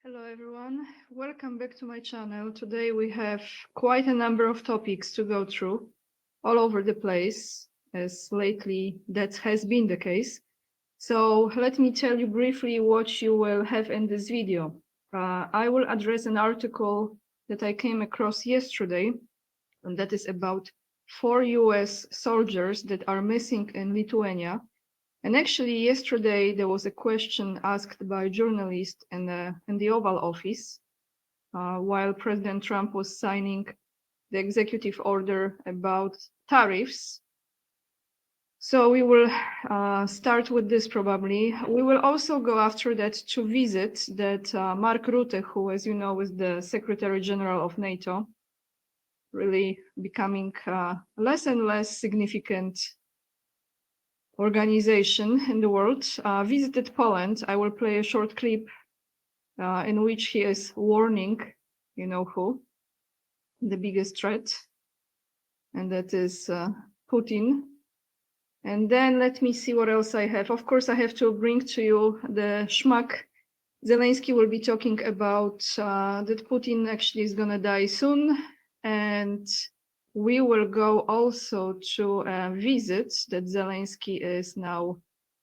Hello everyone, welcome back to my channel. Today we have quite a number of topics to go through all over the place, as lately that has been the case. So let me tell you briefly what you will have in this video. I will address an article that I came across yesterday, and that is about 4 US soldiers that are missing in Lithuania. And actually, yesterday there was a question asked by a journalist in the Oval Office while President Trump was signing the executive order about tariffs. So we will start with this probably. We will also go after that to visit that Mark Rutte, who, as you know, is the Secretary General of NATO, really becoming less and less significant organization in the world, visited Poland. I will play a short clip in which he is warning, you know who, the biggest threat, and that is Putin. And then let me see what else I have. Of course, I have to bring to you the schmuck. Zelensky will be talking about that Putin actually is going to die soon. And we will go also to a visit that Zelensky is now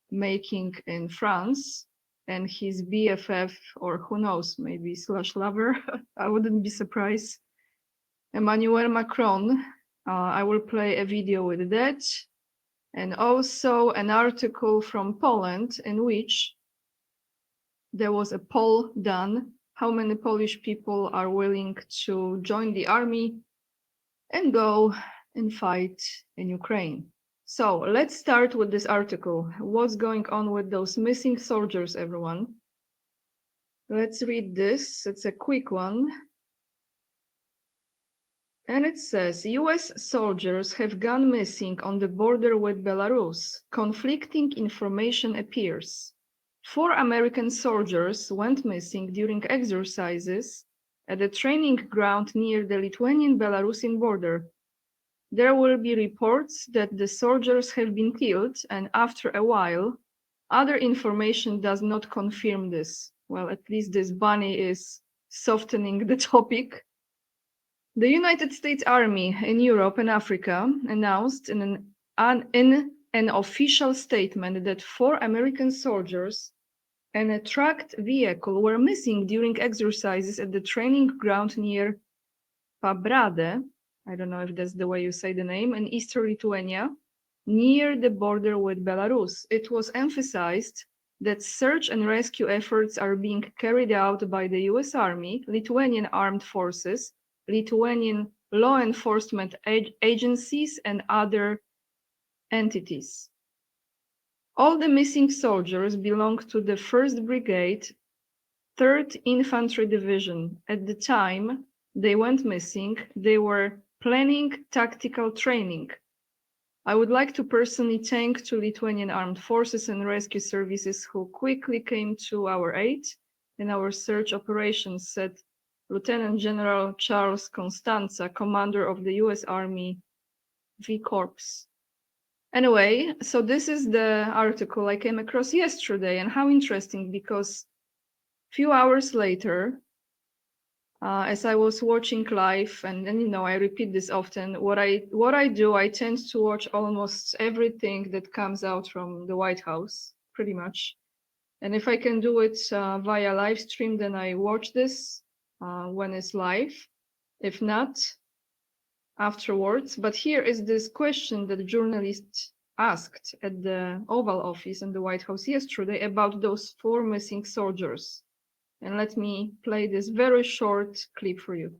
making in France, and his BFF, or who knows, maybe slash lover, I wouldn't be surprised, Emmanuel Macron. I will play a video with that, and also an article from Poland in which there was a poll done, how many Polish people are willing to join the army and go and fight in Ukraine. So let's start with this article. What's going on with those missing soldiers, everyone? Let's read this. It's a quick one. And it says, US soldiers have gone missing on the border with Belarus. Conflicting information appears. 4 American soldiers went missing during exercises at a training ground near the Lithuanian-Belarusian border. There will be reports that the soldiers have been killed, and after a while, other information does not confirm this. Well, at least this bunny is softening the topic. The United States Army in Europe and Africa announced in an official statement that 4 American soldiers and a tracked vehicle were missing during exercises at the training ground near Pabrade, I don't know if that's the way you say the name, in eastern Lithuania, near the border with Belarus. It was emphasized that search and rescue efforts are being carried out by the US Army, Lithuanian Armed Forces, Lithuanian law enforcement agencies, and other entities. All the missing soldiers belong to the 1st Brigade, 3rd Infantry Division. At the time they went missing, they were planning tactical training. I would like to personally thank to Lithuanian Armed Forces and Rescue Services who quickly came to our aid in our search operations, said Lieutenant General Charles Constanza, commander of the US Army V Corps. Anyway, so this is the article I came across yesterday, and how interesting, because a few hours later, as I was watching live, and you know, I repeat this often, what I do, I tend to watch almost everything that comes out from the White House, pretty much. And if I can do it via live stream, then I watch this when it's live. If not, afterwards. But here is this question that the journalist asked at the Oval Office in the White House yesterday about those 4 missing soldiers. And let me play this very short clip for you.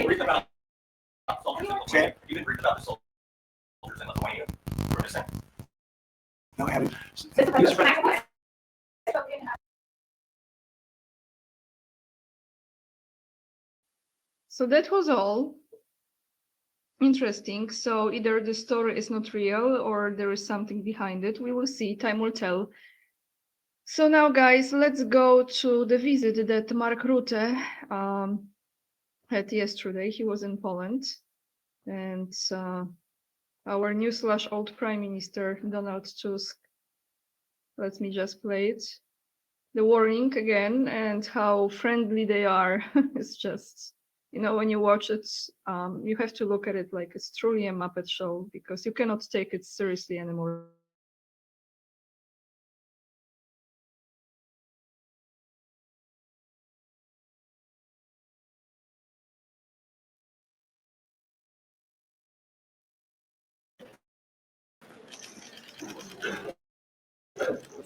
Read about soldiers in Lithuania. You can read about the soldiers in Lithuania who are missing. No, I haven't. So that was all. Interesting. So either the story is not real or there is something behind it. We will see. Time will tell. So now, guys, let's go to the visit that Mark Rutte had yesterday. He was in Poland, and our new/old Prime Minister Donald Tusk. Let me just play it. The warning again, and how friendly they are. It's just, you know, when you watch it, you have to look at it like it's truly a Muppet show, because you cannot take it seriously anymore.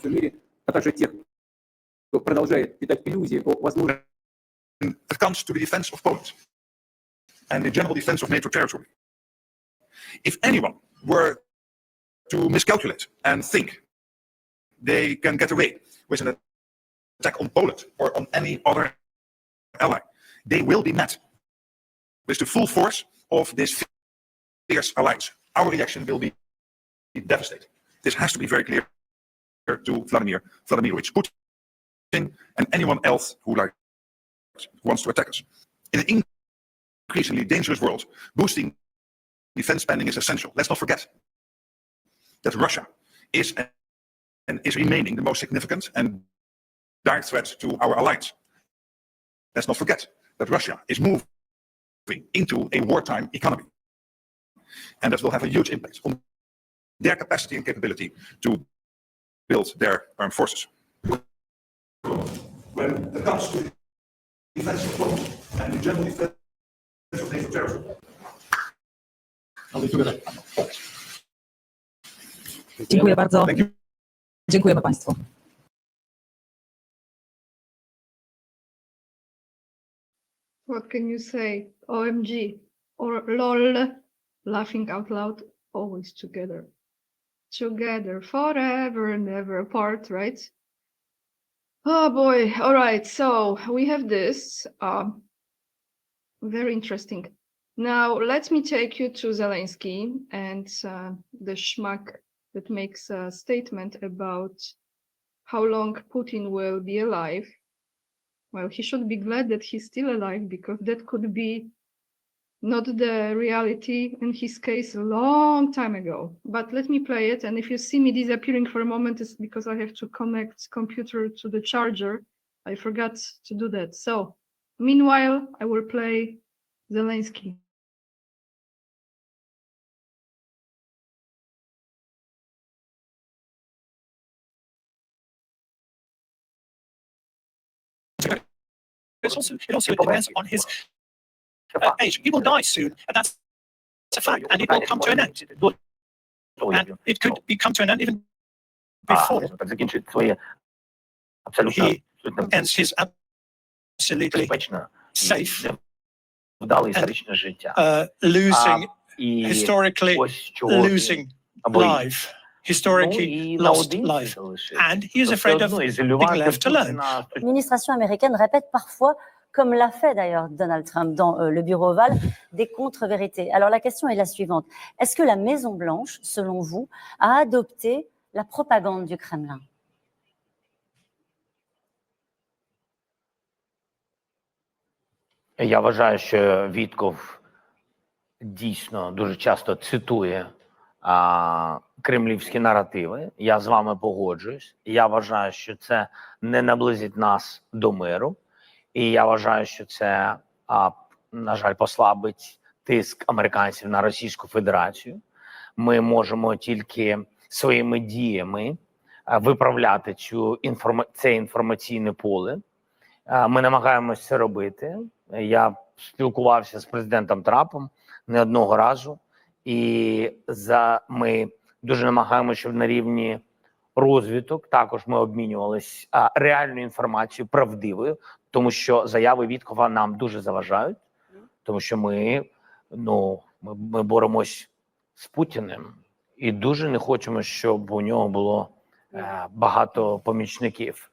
В мире, а также тех, кто продолжает питать иллюзии о возможности. It comes to the defense of Poland and the general defense of NATO territory. If anyone were to miscalculate and think they can get away with an attack on Poland or on any other ally, they will be met with the full force of this fierce alliance. Our reaction will be devastating. This has to be very clear to Vladimir Vladimirovich Putin and anyone else who wants to attack us. In an increasingly dangerous world, boosting defense spending is essential. Let's not forget that Russia is and is remaining the most significant and direct threat to our alliance. Let's not forget that Russia is moving into a wartime economy, and that will have a huge impact on their capacity and capability to build their armed forces. When it comes to defense of Poland and the general defense of NATO territory, I'll be together. Dziękuję bardzo. Thank you. Dziękujemy Państwu. What can you say? OMG or LOL, laughing out loud, always together. Together forever, never apart, right? Oh boy. All right. So we have this. Very interesting. Now, let me take you to Zelensky and the schmuck that makes a statement about how long Putin will be alive. Well, he should be glad that he's still alive, because that could be not the reality in his case a long time ago. But let me play it. And if you see me disappearing for a moment, it's because I have to connect computer to the charger. I forgot to do that. So meanwhile, I will play Zelensky. It also depends on his age. He will die soon, and that's a fact, and it will come to an end. And it could come to an end even before he ends his absolutely safe, losing, historically losing life. Historically lost life, and he is afraid of being left alone. L'administration américaine répète parfois, comme l'a fait d'ailleurs Donald Trump dans le bureau ovale, des contre-vérités. Alors la question est la suivante. Est-ce que la Maison-Blanche, selon vous, a adopté la propagande du Kremlin? Я вважаю, що Вітков дійсно дуже часто цитує кремлівські наративи. Я з вами погоджуюсь. Я вважаю, що це не наблизить нас до миру. І я вважаю, що це, на жаль, послабить тиск американців на Російську Федерацію. Ми можемо тільки своїми діями виправляти це інформаційне поле. Ми намагаємося це робити. Я спілкувався з президентом Трампом не одного разу. І ми дуже намагаємося, щоб на рівні розвиток також ми обмінювалися реальною інформацією, правдивою, тому що заяви Віткова нам дуже заважають, тому що ми боремось з Путіним і дуже не хочемо, щоб у нього було багато помічників.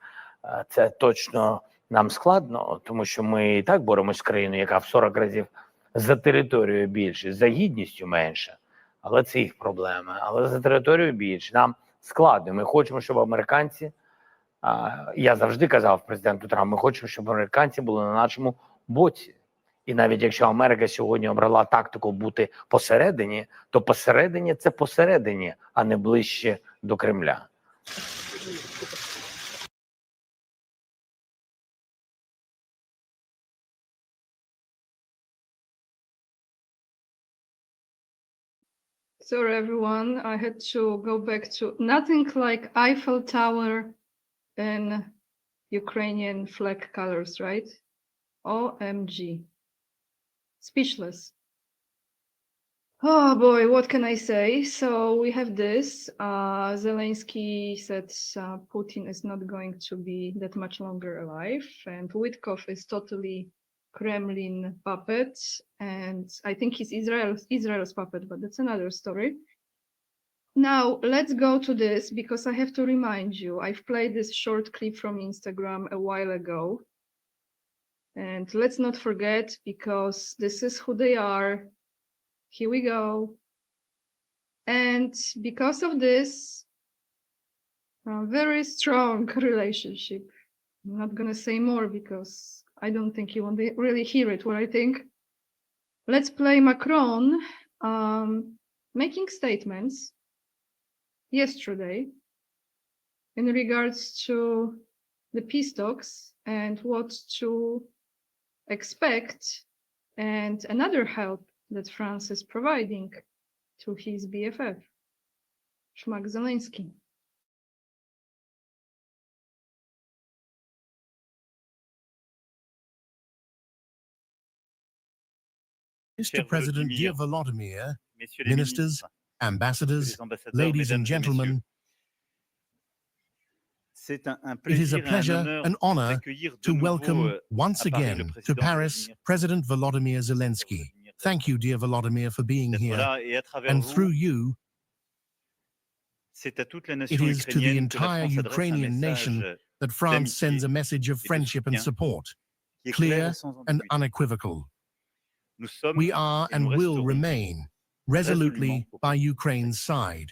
Це точно нам складно, тому що ми і так боремось з країною, яка в 40 разів за територією більше, за гідністю менше, але це їх проблеми. Але за територією більше. Нам складно. Ми хочемо, щоб американці Я завжди казав президенту Трампу, ми хочемо, щоб американці були на нашому боці. І навіть якщо Америка сьогодні обрала тактику бути посередині, то посередині – це посередині, а не ближче до Кремля. Sorry, everyone. I had to go back to nothing like Eiffel Tower and Ukrainian flag colors, right? OMG. Speechless. Oh boy, what can I say? So we have this. Zelensky said Putin is not going to be that much longer alive, and Witkoff is totally Kremlin puppet, and I think he's Israel's puppet, but that's another story. Now let's go to this because I have to remind you, I've played this short clip from Instagram a while ago. And let's not forget, because this is who they are. Here we go. And because of this, a very strong relationship. I'm not going to say more because I don't think you won't really hear it, what I think. Let's play Macron making statements yesterday in regards to the peace talks and what to expect, and another help that France is providing to his BFF, Schmuck Zelensky. Mr. President, dear Volodymyr, ministers, ambassadors, ladies and gentlemen, it is a pleasure and honor to welcome once again to Paris President Volodymyr Zelensky. Thank you, dear Volodymyr, for being here. And through you, it is to the entire Ukrainian nation that France sends a message of friendship and support, clear and unequivocal. We are and will remain resolutely by Ukraine's side.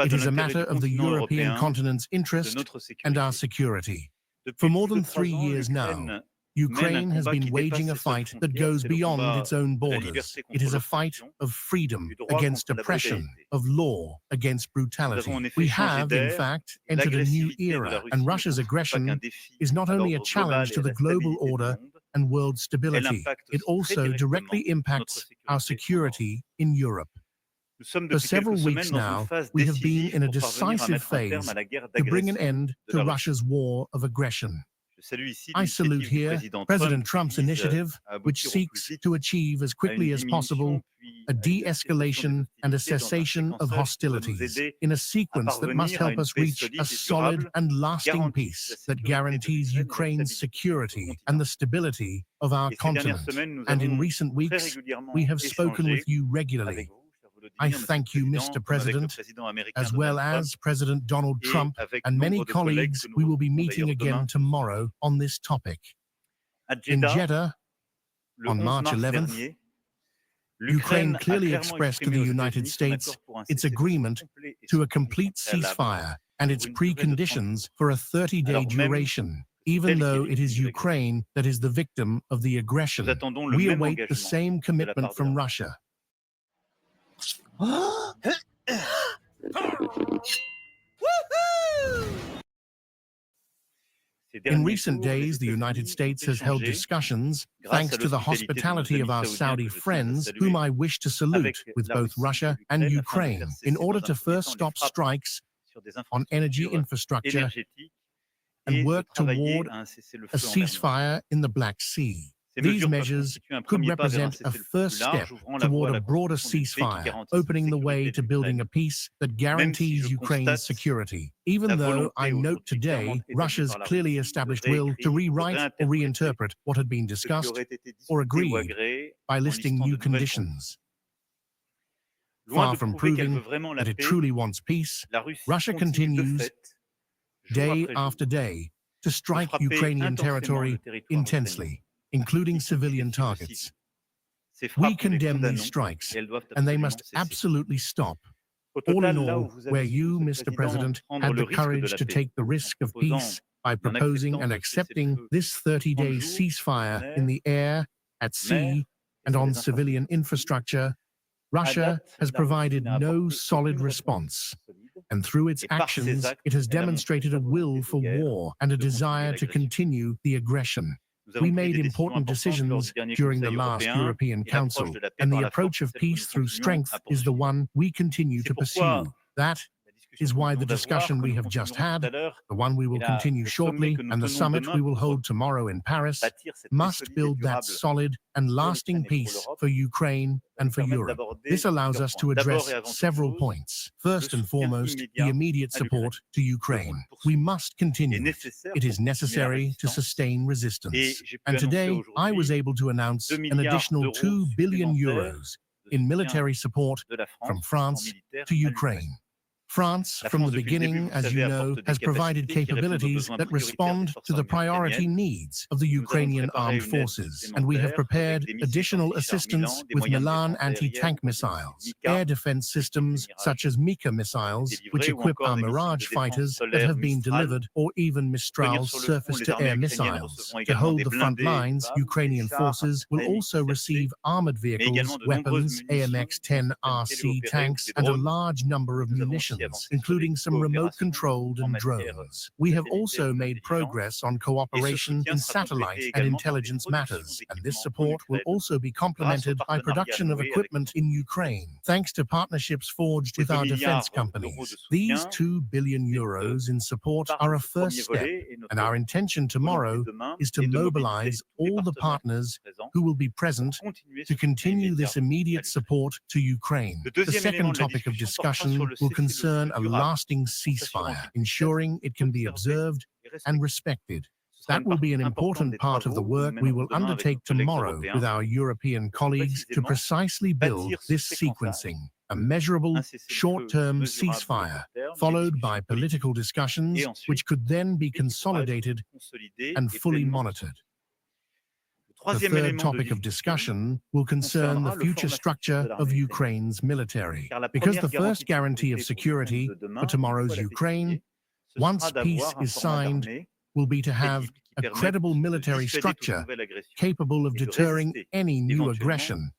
It is a matter of the European continent's interest and our security. For more than 3 years now, Ukraine has been waging a fight that goes beyond its own borders. It is a fight of freedom against oppression, of law against brutality. We have, in fact, entered a new era, and Russia's aggression is not only a challenge to the global order and world stability, it also directly impacts our security in Europe. For several weeks now, we have been in a decisive phase to bring an end to Russia's war of aggression. I salute here President Trump's initiative, which seeks to achieve as quickly as possible a de-escalation and a cessation of hostilities in a sequence that must help us reach a solid and lasting peace that guarantees Ukraine's security and the stability of our continent. And in recent weeks, we have spoken with you regularly. I thank you, Mr. President, as well as President Donald Trump and many colleagues we will be meeting again tomorrow on this topic. In Jeddah, on March 11th, Ukraine clearly expressed to the United States its agreement to a complete ceasefire and its preconditions for a 30-day duration. Even though it is Ukraine that is the victim of the aggression, we await the same commitment from Russia. In recent days, the United States has held discussions, thanks to the hospitality of our Saudi friends, whom I wish to salute, with both Russia and Ukraine, in order to first stop strikes on energy infrastructure and work toward a ceasefire in the Black Sea. These measures could represent a first step toward a broader ceasefire, opening the way to building a peace that guarantees Ukraine's security. Even though I note today Russia's clearly established will to rewrite or reinterpret what had been discussed or agreed by listing new conditions. Far from proving that it truly wants peace, Russia continues, day after day, to strike Ukrainian territory intensely, including civilian targets. We condemn these strikes, and they must absolutely stop. All in all, where you, Mr. President, had the courage to take the risk of peace by proposing and accepting this 30-day ceasefire in the air, at sea, and on civilian infrastructure, Russia has provided no solid response. And through its actions, it has demonstrated a will for war and a desire to continue the aggression. We made important decisions during the last European Council, and the approach of peace through strength is the one we continue to pursue. That is why the discussion we have just had, the one we will continue shortly, and the summit we will hold tomorrow in Paris, must build that solid and lasting peace for Ukraine and for Europe. This allows us to address several points. First and foremost, the immediate support to Ukraine. We must continue it. It is necessary to sustain resistance. And today, I was able to announce an additional 2 billion euros in military support from France to Ukraine. France, from the beginning, as you know, has provided capabilities that respond to the priority needs of the Ukrainian armed forces, and we have prepared additional assistance with Milan anti-tank missiles, air defense systems such as Mika missiles, which equip our Mirage fighters that have been delivered, or even Mistral surface-to-air missiles. To hold the front lines, Ukrainian forces will also receive armored vehicles, weapons, AMX-10 RC tanks, and a large number of munitions, including some remote-controlled and drones. We have also made progress on cooperation in satellite and intelligence matters, and this support will also be complemented by production of equipment in Ukraine, thanks to partnerships forged with our defense companies. These 2 billion euros in support are a first step, and our intention tomorrow is to mobilize all the partners who will be present to continue this immediate support to Ukraine. The second topic of discussion will concern a lasting ceasefire, ensuring it can be observed and respected. That will be an important part of the work we will undertake tomorrow with our European colleagues to precisely build this sequencing, a measurable, short-term ceasefire, followed by political discussions, which could then be consolidated and fully monitored. The third topic of discussion will concern the future structure of Ukraine's military, because the first guarantee of security for tomorrow's Ukraine, once peace is signed, will be to have a credible military structure capable of deterring any new aggression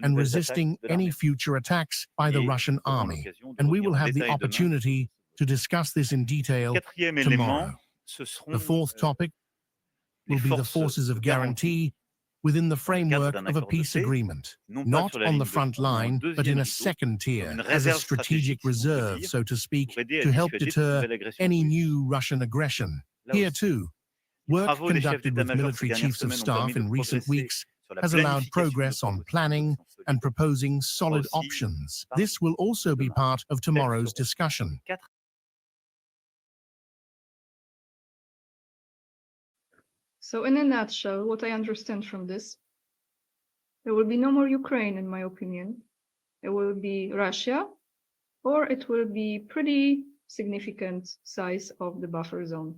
and resisting any future attacks by the Russian army. And we will have the opportunity to discuss this in detail tomorrow. The fourth topic will be the forces of guarantee within the framework of a peace agreement, not on the front line, but in a second tier, as a strategic reserve, so to speak, to help deter any new Russian aggression. Here too, work conducted with military chiefs of staff in recent weeks has allowed progress on planning and proposing solid options. This will also be part of tomorrow's discussion. So in a nutshell, what I understand from this, there will be no more Ukraine, in my opinion. It will be Russia, or it will be pretty significant size of the buffer zone.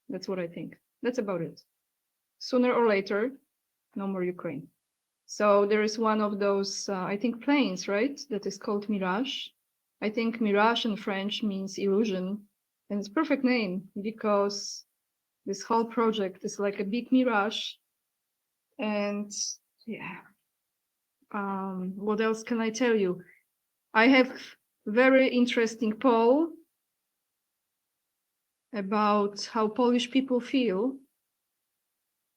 That's what I think. That's about it. Sooner or later, no more Ukraine. So there is one of those, I think, planes, right? That is called Mirage. I think Mirage in French means illusion. And it's a perfect name because this whole project is like a big mirage. And yeah, what else can I tell you? I have very interesting poll about how Polish people feel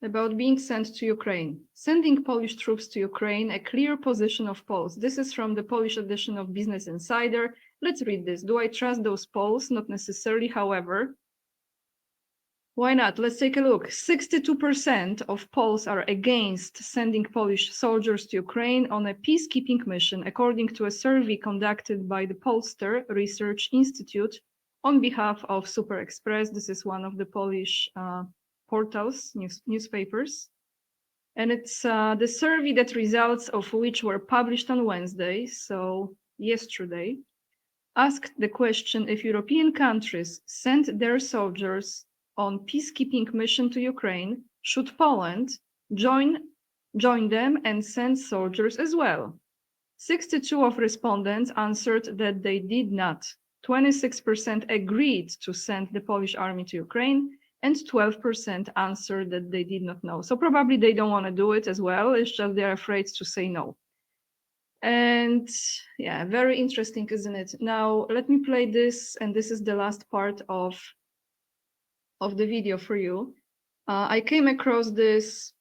about being sent to Ukraine. Sending Polish troops to Ukraine, a clear position of polls. This is from the Polish edition of Business Insider. Let's read this. Do I trust those polls? Not necessarily, however. Why not? Let's take a look. 62% of Poles are against sending Polish soldiers to Ukraine on a peacekeeping mission, according to a survey conducted by the Polster Research Institute on behalf of Super Express. This is one of the Polish portals, newspapers. And it's the survey that results of which were published on Wednesday, so yesterday, asked the question if European countries send their soldiers on peacekeeping mission to Ukraine, should Poland join them and send soldiers as well? 62 of respondents answered that they did not. 26% agreed to send the Polish army to Ukraine, and 12% answered that they did not know. So probably they don't want to do it as well. It's just they're afraid to say no. And yeah, very interesting, isn't it? Now, let me play this, and this is the last part of the video for you. I came across this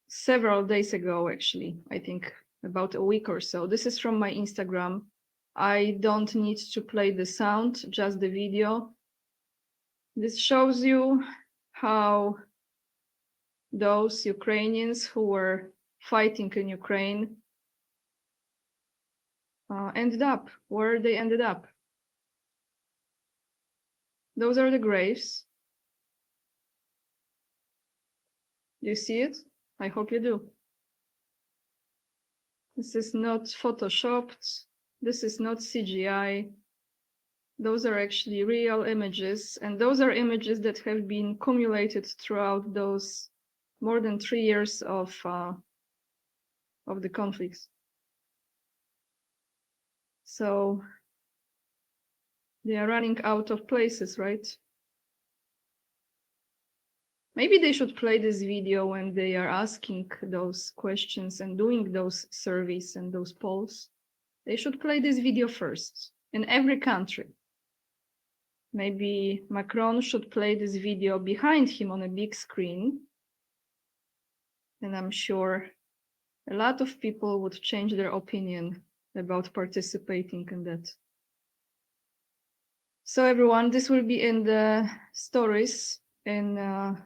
several days ago, actually, I think about a week or so. This is from my Instagram. I don't need to play the sound, just the video. This shows you how those Ukrainians who were fighting in Ukraine ended up, where they ended up. Those are the graves. Do you see it? I hope you do. This is not photoshopped. This is not CGI. Those are actually real images, and those are images that have been accumulated throughout those more than 3 years of the conflicts. So they are running out of places, right? Maybe they should play this video when they are asking those questions and doing those surveys and those polls. They should play this video first in every country. Maybe Macron should play this video behind him on a big screen. And I'm sure a lot of people would change their opinion about participating in that. So everyone, this will be in the stories on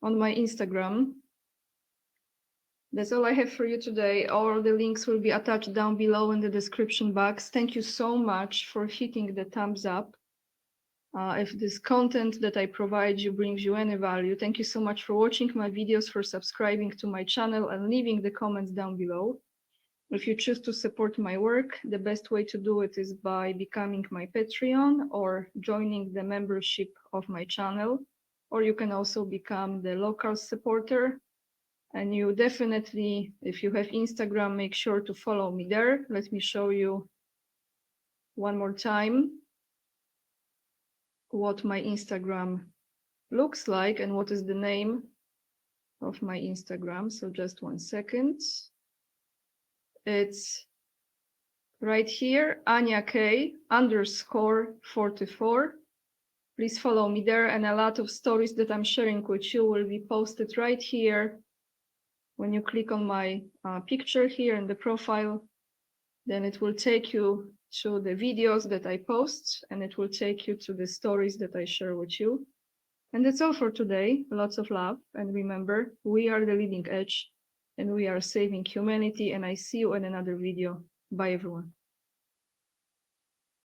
my Instagram. That's all I have for you today. All the links will be attached down below in the description box. Thank you so much for hitting the thumbs up. If this content that I provide you brings you any value, thank you so much for watching my videos, for subscribing to my channel, and leaving the comments down below. If you choose to support my work, the best way to do it is by becoming my Patreon or joining the membership of my channel. Or you can also become the local supporter. And you definitely, if you have Instagram, make sure to follow me there. Let me show you one more time what my Instagram looks like and what is the name of my Instagram. So just 1 second. It's right here, Ania K _44. Please follow me there, and a lot of stories that I'm sharing with you will be posted right here. When you click on my picture here in the profile, then it will take you to the videos that I post, and it will take you to the stories that I share with you. And that's all for today. Lots of love, and remember, we are the leading edge, and we are saving humanity, and I see you in another video. Bye, everyone.